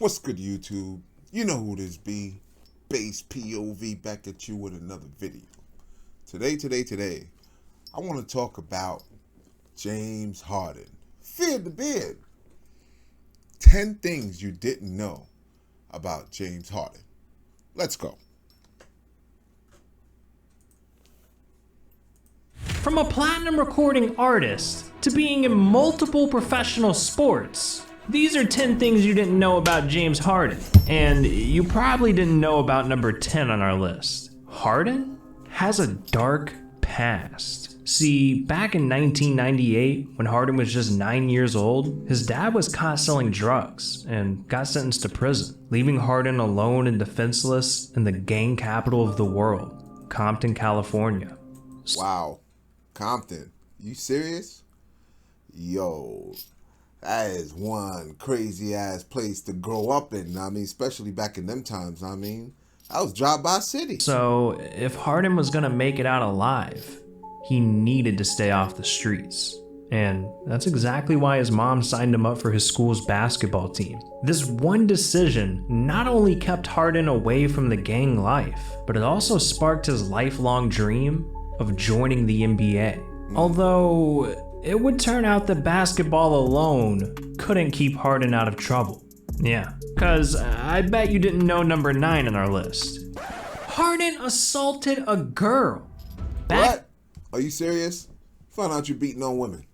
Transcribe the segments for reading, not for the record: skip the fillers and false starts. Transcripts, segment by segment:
What's good, YouTube? You know who this be. Base POV back at you with another video. Today, I want to talk about James Harden. Fear the beard. 10 things you didn't know about James Harden. Let's go. From a platinum recording artist to being in multiple professional sports, these are 10 things you didn't know about James Harden. And you probably didn't know about number 10 on our list. Harden has a dark past. See, back in 1998, when Harden was just 9 years old, his dad was caught selling drugs and got sentenced to prison, leaving Harden alone and defenseless in the gang capital of the world, Compton, California. Wow. Compton. You serious? Yo, that is one crazy ass place to grow up in. I mean, especially back in them times. I mean, that was drive-by city. So if Harden was gonna make it out alive, he needed to stay off the streets. And that's exactly why his mom signed him up for his school's basketball team. This one decision not only kept Harden away from the gang life, but it also sparked his lifelong dream of joining the NBA. Although it would turn out that basketball alone couldn't keep Harden out of trouble. Yeah, cause I bet you didn't know number 9 on our list. Harden assaulted a girl. What? Are you serious? Find out you're beating on women.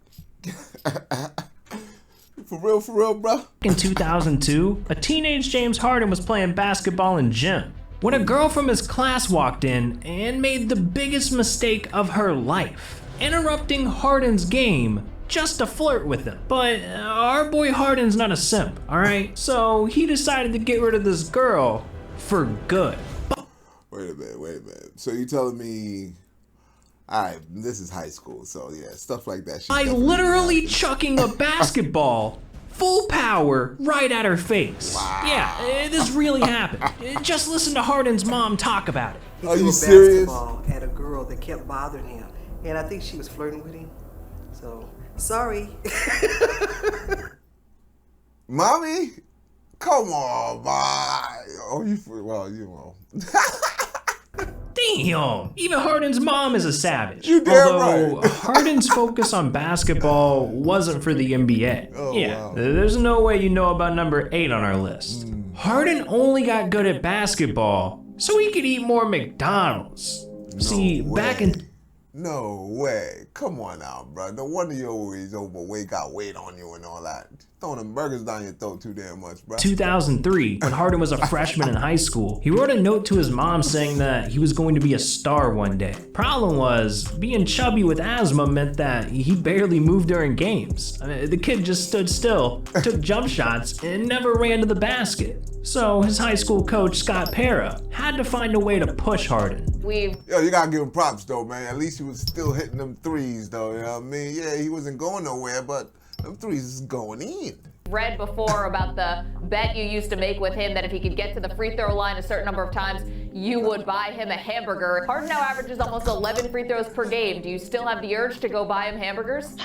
For real, bro? In 2002, a teenage James Harden was playing basketball in gym when a girl from his class walked in and made the biggest mistake of her life, interrupting Harden's game just to flirt with him. But our boy Harden's not a simp, alright? So he decided to get rid of this girl for good. Wait a minute. So you telling me, alright, this is high school, so yeah, stuff like that. By literally chucking a basketball full power right at her face. Wow. Yeah, this really happened. Just listen to Harden's mom talk about it. He Are threw you a serious? basketball at a girl that kept bothering him, and I think she was flirting with him. So sorry. Mommy? Come on, bye. Oh, you know. Damn! Even Harden's mom is a savage. You damn Although right. Harden's focus on basketball wasn't for the NBA. Oh, yeah, wow. there's no way you know about number 8 on our list. Harden only got good at basketball so he could eat more McDonald's. See, back in No way. Come on now, bro. No wonder you always overweight, got weight on you and all that. Throwing them burgers down your throat too damn much, bro. 2003, when Harden was a freshman in high school, he wrote a note to his mom saying that he was going to be a star one day. Problem was, being chubby with asthma meant that he barely moved during games. The kid just stood still, took jump shots, and never ran to the basket. So his high school coach, Scott Pera, had to find a way to push Harden. Yo, you gotta give him props though, man. At least he was still hitting them threes though, you know what I mean? Yeah, he wasn't going nowhere, but them threes is going in. Read before about the bet you used to make with him that if he could get to the free throw line a certain number of times, you would buy him a hamburger. Harden now averages almost 11 free throws per game. Do you still have the urge to go buy him hamburgers?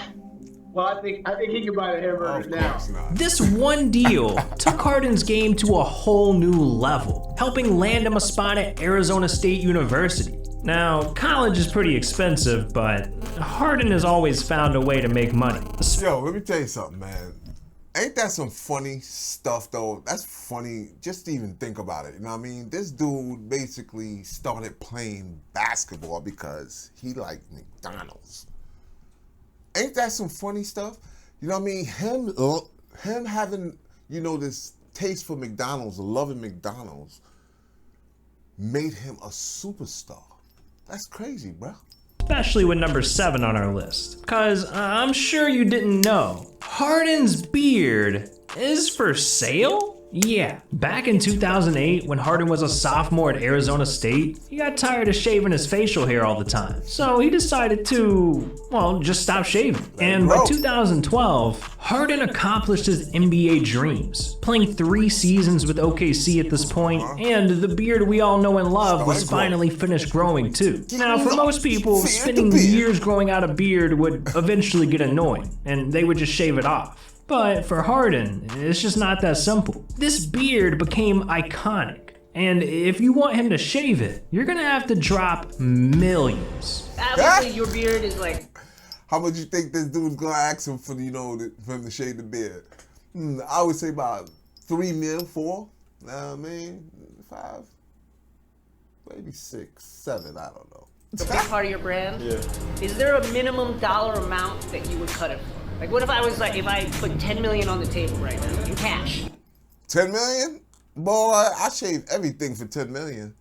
Well, I think he can buy the hamburgers Of now. course not. This one deal took Harden's game to a whole new level, helping land him a spot at Arizona State University. Now, college is pretty expensive, but Harden has always found a way to make money. Yo, let me tell you something, man. Ain't that some funny stuff though? That's funny just to even think about it. You know what I mean? This dude basically started playing basketball because he liked McDonald's. Ain't that some funny stuff? You know what I mean? Him having, this taste for McDonald's, loving McDonald's, made him a superstar. That's crazy, bro. Especially with number 7 on our list. Cause I'm sure you didn't know, Harden's beard is for sale? Yeah, back in 2008, when Harden was a sophomore at Arizona State, he got tired of shaving his facial hair all the time. So he decided to, just stop shaving. And by 2012, Harden accomplished his NBA dreams, playing 3 seasons with OKC at this point, and the beard we all know and love was finally finished growing too. Now, for most people, spending years growing out a beard would eventually get annoying, and they would just shave it off. But for Harden, it's just not that simple. This beard became iconic. And if you want him to shave it, you're gonna have to drop millions. Obviously, your beard is like... How much you think this dude's gonna ask him for, for him to shave the beard? I would say about 3 mil, 4. I mean, 5, maybe 6, 7. I don't know. It's a big part of your brand. Yeah. Is there a minimum dollar amount that you would cut it for? Like, what if I was like, if I put 10 million on the table right now in cash? 10 million? Boy, I shave everything for 10 million.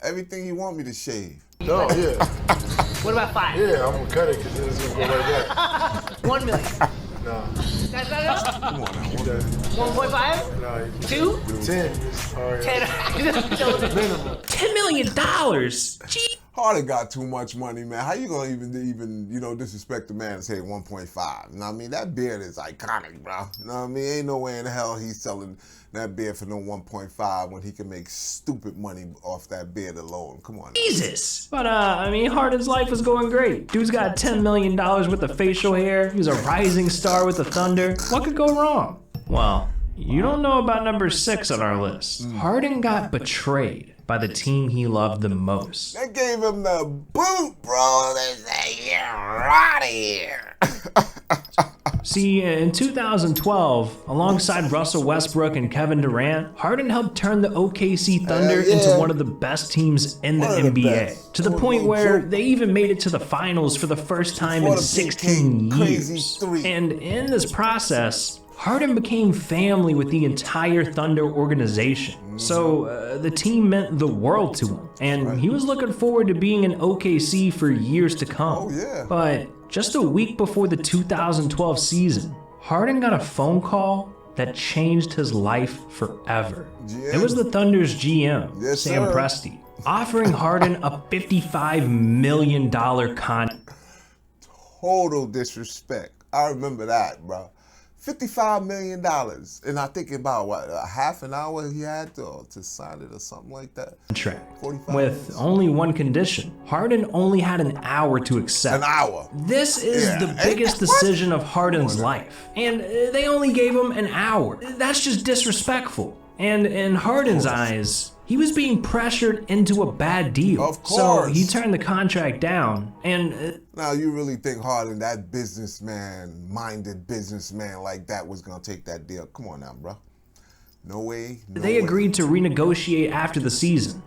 Everything you want me to shave. No, yeah. What about 5? Yeah, I'm gonna cut it because it's gonna go like that. 1 million. Nah. That's not enough? Come on now. Keep that. 1.5? Nah, you 2? 10. It's all right. 10. Minimum. $10 million? Gee. Harden got too much money, man. How you gonna even disrespect the man and say 1.5? You know what I mean? That beard is iconic, bro. You know what I mean? Ain't no way in the hell he's selling that beard for no 1.5 when he can make stupid money off that beard alone. Come on. Jesus. But I mean, Harden's life was going great. Dude's got $10 million worth of facial hair. He was a rising star with the Thunder. What could go wrong? Well, you don't know about number 6 on our list. Harden got betrayed by the team he loved the most. They gave him the boot, bro. They say, you're out of here. See, in 2012, alongside Russell Westbrook and Kevin Durant, Harden helped turn the OKC Thunder into one of the best teams in the NBA. To the point where they even made it to the finals for the first time in 16 years. And in this process, Harden became family with the entire Thunder organization. So the team meant the world to him. And he was looking forward to being in OKC for years to come. But just a week before the 2012 season, Harden got a phone call that changed his life forever. It was the Thunder's GM, Sam Presti, offering Harden a $55 million contract. Total disrespect. I remember that, bro. $55 million. And I think about, a half an hour he had to sign it or something like that. With only one condition. Harden only had an hour to accept. An hour. This is the biggest decision of Harden's life. And they only gave him an hour. That's just disrespectful. And in Harden's eyes, he was being pressured into a bad deal. Of course. So he turned the contract down. And now you really think Harden, that minded businessman like that, was gonna take that deal? Come on now, bro. No way. They agreed to renegotiate after the season.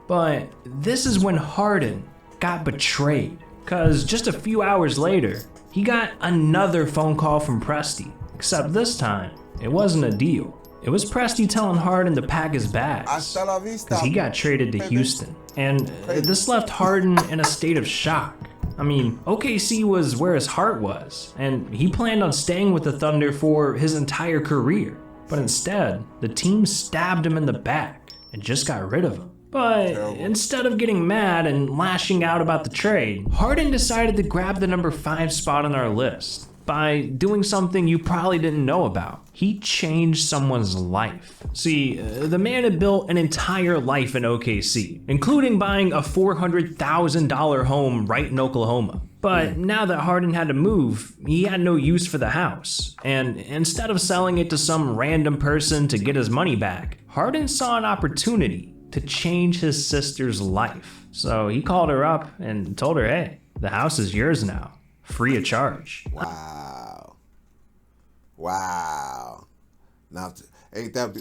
But this is when Harden got betrayed. Cause just a few hours later, he got another phone call from Presti. Except this time, it wasn't a deal. It was Presti telling Harden to pack his bags, because he got traded to Houston. And this left Harden in a state of shock. I mean, OKC was where his heart was, and he planned on staying with the Thunder for his entire career. But instead, the team stabbed him in the back and just got rid of him. But instead of getting mad and lashing out about the trade, Harden decided to grab the number 5 spot on our list by doing something you probably didn't know about. He changed someone's life. See, the man had built an entire life in OKC, including buying a $400,000 home right in Oklahoma. But now that Harden had to move, he had no use for the house. And instead of selling it to some random person to get his money back, Harden saw an opportunity to change his sister's life. So he called her up and told her, hey, the house is yours now. Free of charge. Wow. Now,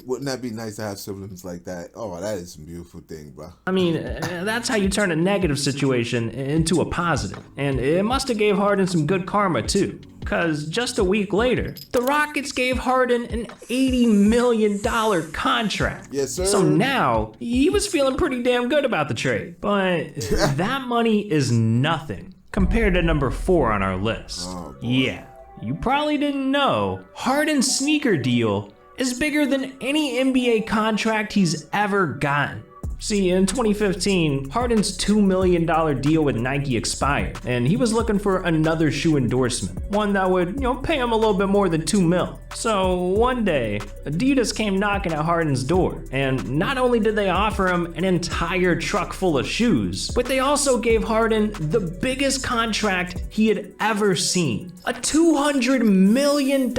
wouldn't that be nice to have siblings like that? Oh, that is a beautiful thing, bro. I mean, that's how you turn a negative situation into a positive. And it must have gave Harden some good karma too. Cause just a week later, the Rockets gave Harden an $80 million contract. Yes, sir. So now, he was feeling pretty damn good about the trade. But that money is nothing compared to number 4 on our list. Yeah, you probably didn't know, Harden's sneaker deal is bigger than any NBA contract he's ever gotten. See, in 2015, Harden's $2 million deal with Nike expired, and he was looking for another shoe endorsement, one that would, pay him a little bit more than $2 million. So one day, Adidas came knocking at Harden's door, and not only did they offer him an entire truck full of shoes, but they also gave Harden the biggest contract he had ever seen. A $200 million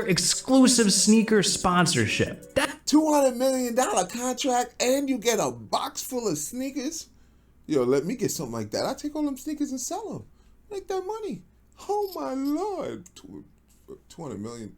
exclusive sneaker sponsorship. That $200 million contract and you get a box full of sneakers? Yo, let me get something like that. I take all them sneakers and sell them. Make that money. Oh my Lord. 200 million.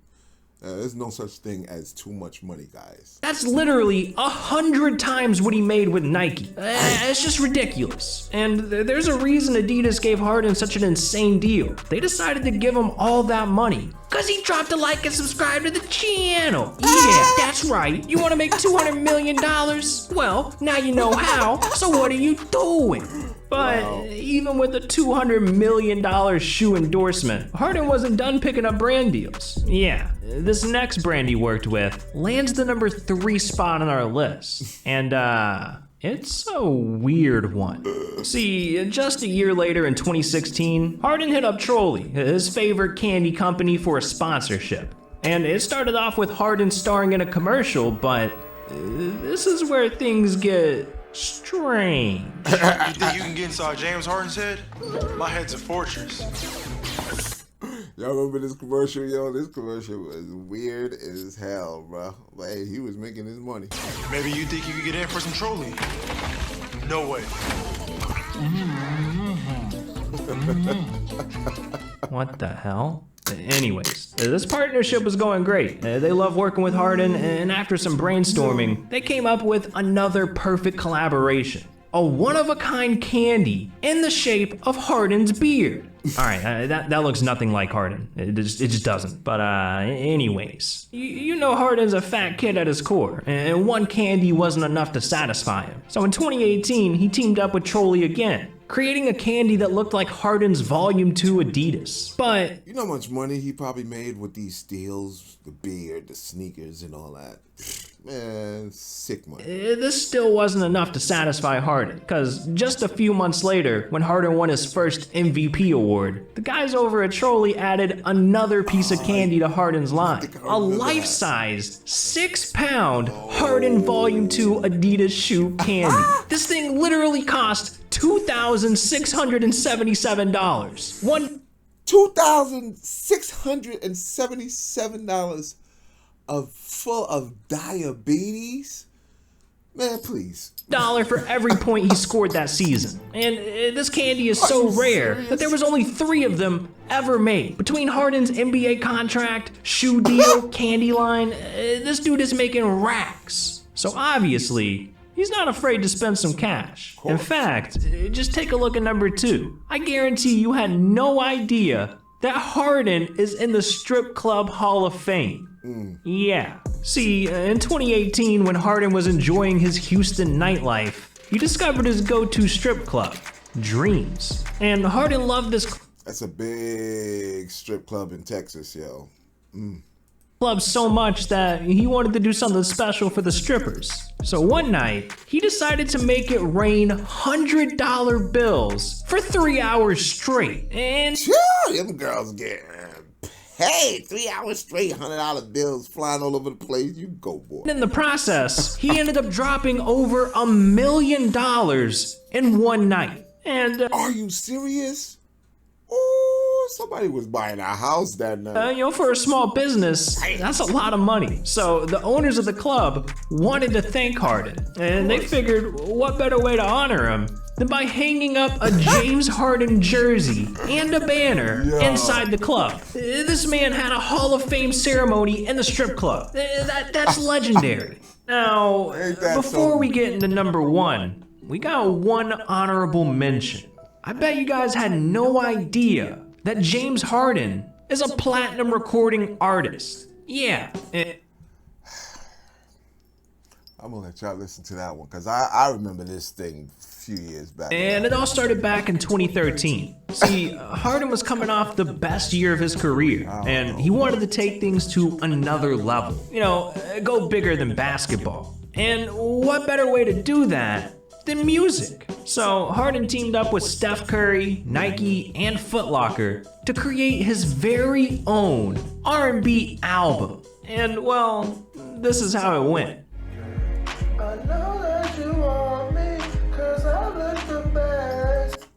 There's no such thing as too much money, guys. That's literally 100 times what he made with Nike. It's just ridiculous. And there's a reason Adidas gave Harden such an insane deal. They decided to give him all that money because he dropped a like and subscribe to the channel. Yeah, that's right. You want to make $200 million? Well, now you know how. So what are you doing? But even with a $200 million shoe endorsement, Harden wasn't done picking up brand deals. Yeah, this next brand he worked with lands the number 3 spot on our list. And it's a weird one. See, just a year later in 2016, Harden hit up Trolley, his favorite candy company, for a sponsorship. And it started off with Harden starring in a commercial, but this is where things get strange. You think you can get inside James Harden's head? My head's a fortress. Y'all remember this commercial, yo? This commercial was weird as hell, bro. But hey, he was making his money. Maybe you think you could get in for some trolling? No way. What the hell? Anyways, this partnership was going great. They love working with Harden, and after some brainstorming, they came up with another perfect collaboration. A one-of-a-kind candy in the shape of Harden's beard. All right, that looks nothing like Harden. It just doesn't. But anyways, you know Harden's a fat kid at his core, and one candy wasn't enough to satisfy him. So in 2018, he teamed up with Trolley again, creating a candy that looked like Harden's Volume 2 Adidas. But you know how much money he probably made with these deals? The beard, the sneakers, and all that. Man, sick money. This still wasn't enough to satisfy Harden, because just a few months later, when Harden won his first MVP award, the guys over at Trolley added another piece of candy to Harden's line. A life-size, 6-pound Harden Volume 2 Adidas shoe candy. This thing literally cost $2,677. $2,677 full of diabetes? Man, please. $1 for every point he scored that season. And this candy is so rare that there was only 3 of them ever made. Between Harden's NBA contract, shoe deal, candy line, this dude is making racks. So obviously, he's not afraid to spend some cash. In fact, just take a look at number 2. I guarantee you had no idea that Harden is in the Strip Club Hall of Fame. Yeah. See, in 2018, when Harden was enjoying his Houston nightlife, he discovered his go-to strip club, Dreams. And Harden loved this That's a big strip club in Texas, yo. club so much that he wanted to do something special for the strippers. So one night, he decided to make it rain $100 bills for 3 hours straight. And them girls get paid 3 hours straight, $100 bills flying all over the place. You go, boy. in the process, he ended up dropping over $1 million in one night. And Are you serious? Oh, somebody was buying a house that night. for a small business, that's a lot of money. So the owners of the club wanted to thank Harden, and they figured what better way to honor him than by hanging up a James Harden jersey and a banner inside the club. This man had a Hall of Fame ceremony in the strip club. That's legendary. Now, before we get into number 1, we got one honorable mention. I bet you guys had no idea that James Harden is a platinum recording artist. Yeah. I'm gonna let y'all listen to that one, because I remember this thing a few years back. And it all started back in 2013. See, Harden was coming off the best year of his career, and he wanted to take things to another level. Go bigger than basketball. And what better way to do that than music? So Harden teamed up with Steph Curry, Nike, and Foot Locker to create his very own R&B album. And well, this is how it went. I know that you want me, 'cause I look the best.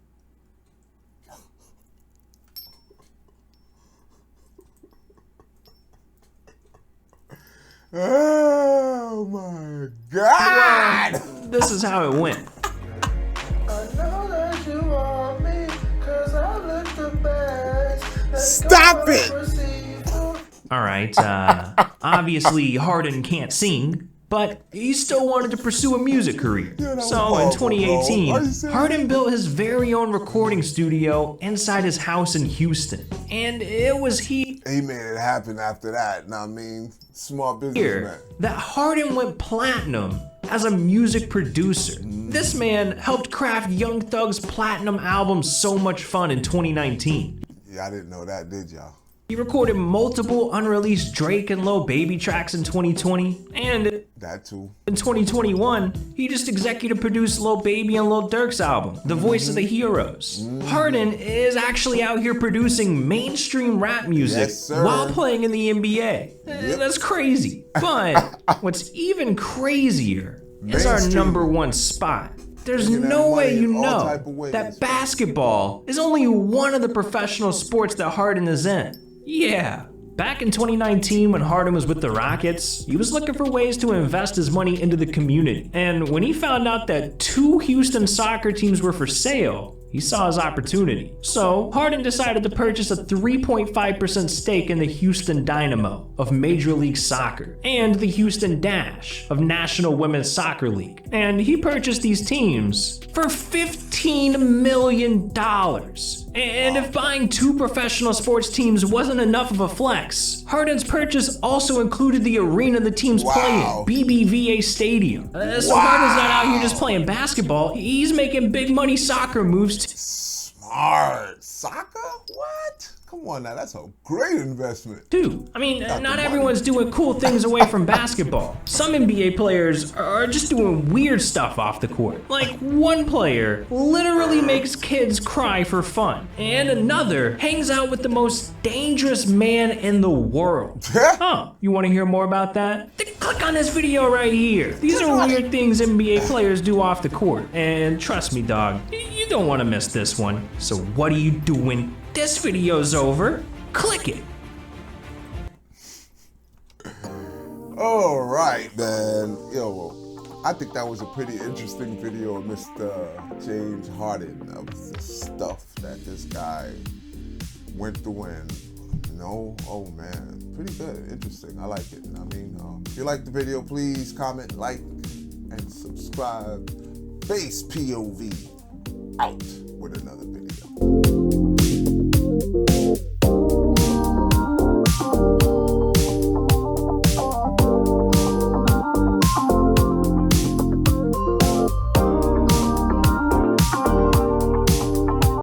Oh my God! This is how it went. I know that you want me, 'cause I look the best. Stop it! Alright, obviously Harden can't sing, but he still wanted to pursue a music career. Yeah, that was So in horrible, bro. Are you 2018, serious? Harden built his very own recording studio inside his house in Houston. And it was He made it happen after that. Know what I mean? Smart businessman. here that Harden went platinum as a music producer. This man helped craft Young Thug's platinum album So Much Fun in 2019. Yeah, I didn't know that, did y'all? He recorded multiple unreleased Drake and Lil Baby tracks in 2020, and That too. in 2021, he just executive produced Lil Baby and Lil Durk's album, The Voice of the Heroes. Harden is actually out here producing mainstream rap music Yes, sir. while playing in the NBA. That's crazy. But what's even crazier is our Mainstream. #1 spot. There's Making that no way money you all know type of ways. that basketball is only one of the professional sports that Harden is in. Yeah. Back in 2019, when Harden was with the Rockets, he was looking for ways to invest his money into the community. And when he found out that 2 Houston soccer teams were for sale, he saw his opportunity. So Harden decided to purchase a 3.5% stake in the Houston Dynamo of Major League Soccer and the Houston Dash of National Women's Soccer League. And he purchased these teams for $15 million. And if buying 2 professional sports teams wasn't enough of a flex, Harden's purchase also included the arena the teams play in, BBVA Stadium. So Harden's not out here just playing basketball, he's making big money soccer moves Smart. Soccer? What? Come on now, that's a great investment. too. I mean, Got the not money. everyone's doing cool things away from basketball. Some NBA players are just doing weird stuff off the court. Like one player literally makes kids cry for fun, and another hangs out with the most dangerous man in the world. Oh, you want to hear more about that? Then click on this video right here. These are weird things NBA players do off the court, and trust me, dog, you don't want to miss this one. So what are you doing? This video's over. Click it. All right, man. Yo, I think that was a pretty interesting video of Mr. James Harden, of the stuff that this guy went through, and oh man, pretty good, interesting. I like it. I mean, if you like the video, please comment, like, and subscribe. Base POV out with another video.